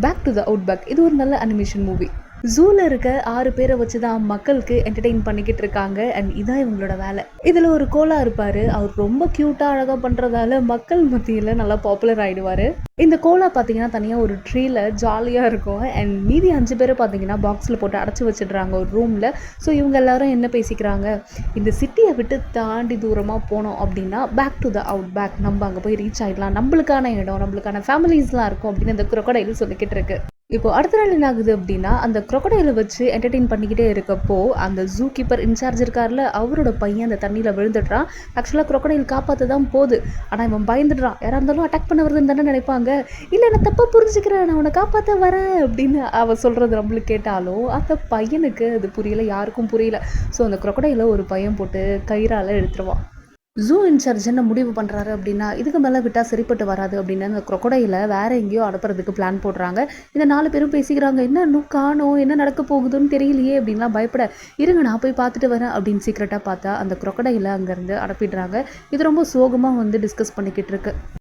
Back to the outback இது ஒரு நல்ல அனிமேஷன் மூவி. ஜூல இருக்க 6 பேரை வச்சு தான் மக்களுக்கு என்டர்டெயின் பண்ணிக்கிட்டு இருக்காங்க. அண்ட் இதான் இவங்களோட வேலை. இதில் ஒரு கோலா இருப்பார். அவர் ரொம்ப க்யூட்டாக அழகாக பண்ணுறதால மக்கள் மத்தியில் நல்லா பாப்புலர் ஆகிடுவார். இந்த கோலா பார்த்தீங்கன்னா தனியாக ஒரு ட்ரீல ஜாலியாக இருக்கும். அண்ட் மீதி 5 பேரை பார்த்தீங்கன்னா பாக்ஸில் போட்டு அடைச்சி வச்சிடுறாங்க ஒரு ரூமில். ஸோ இவங்க எல்லாரும் என்ன பேசிக்கிறாங்க, இந்த சிட்டியை விட்டு தாண்டி தூரமாக போனோம் அப்படின்னா back to the outback, நம்ம அங்கே போய் ரீச் ஆகிடலாம், நம்மளுக்கான இடம், நம்மளுக்கான ஃபேமிலிஸ்லாம் இருக்கும் அப்படின்னு இந்த crocodile சொல்லிக்கிட்டு இருக்கு. இப்போ அடுத்த நாள் என்ன ஆகுது அப்படின்னா, அந்த crocodile வச்சு என்டர்டெயின் பண்ணிக்கிட்டே இருக்கப்போ அந்த ஜூ கீப்பர் இன்சார்ஜ் இருக்கார்ல, அவரோட பையன் அந்த தண்ணியில் விழுந்துடுறான். ஆக்சுவலாக crocodile காப்பாற்ற தான் போகுது. ஆனால் இவன் பயந்துடுறான். யாராக இருந்தாலும் அட்டாக் பண்ண வருதுன்னு தானே நினைப்பாங்க. இல்லை நான் தப்பாக புரிஞ்சுக்கிறேன், நான் உன்னை காப்பாற்ற வரேன் அப்படின்னு அவன் சொல்கிறது நம்மளுக்கு கேட்டாலும் அந்த பையனுக்கு அது புரியல, யாருக்கும் புரியல. ஸோ அந்த crocodile ஒரு பையன் போட்டு கயிறால் எடுத்துருவான். ஜூ இன்சார்ஜ் என்ன முடிவு பண்ணுறாரு அப்படின்னா, இதுக்கு மேலே விட்டால் சரிப்பட்டு வராது அப்படின்னு அந்த crocodile வேற எங்கேயோ அனுப்புறதுக்கு பிளான் போடுறாங்க. இந்த 4 பேரும் பேசிக்கிறாங்க, என்ன இன்னும் காணோம், என்ன நடக்க போகுதுன்னு தெரியலையே அப்படின்லாம் பயப்பட, இருங்க நான் போய் பார்த்துட்டு வரேன் அப்படின்னு சீக்கிரட்டாக பார்த்தா அந்த crocodile அங்கேருந்து அனுப்பிடுறாங்க. இது ரொம்ப சோகமாக டிஸ்கஸ் பண்ணிக்கிட்டு இருக்கு.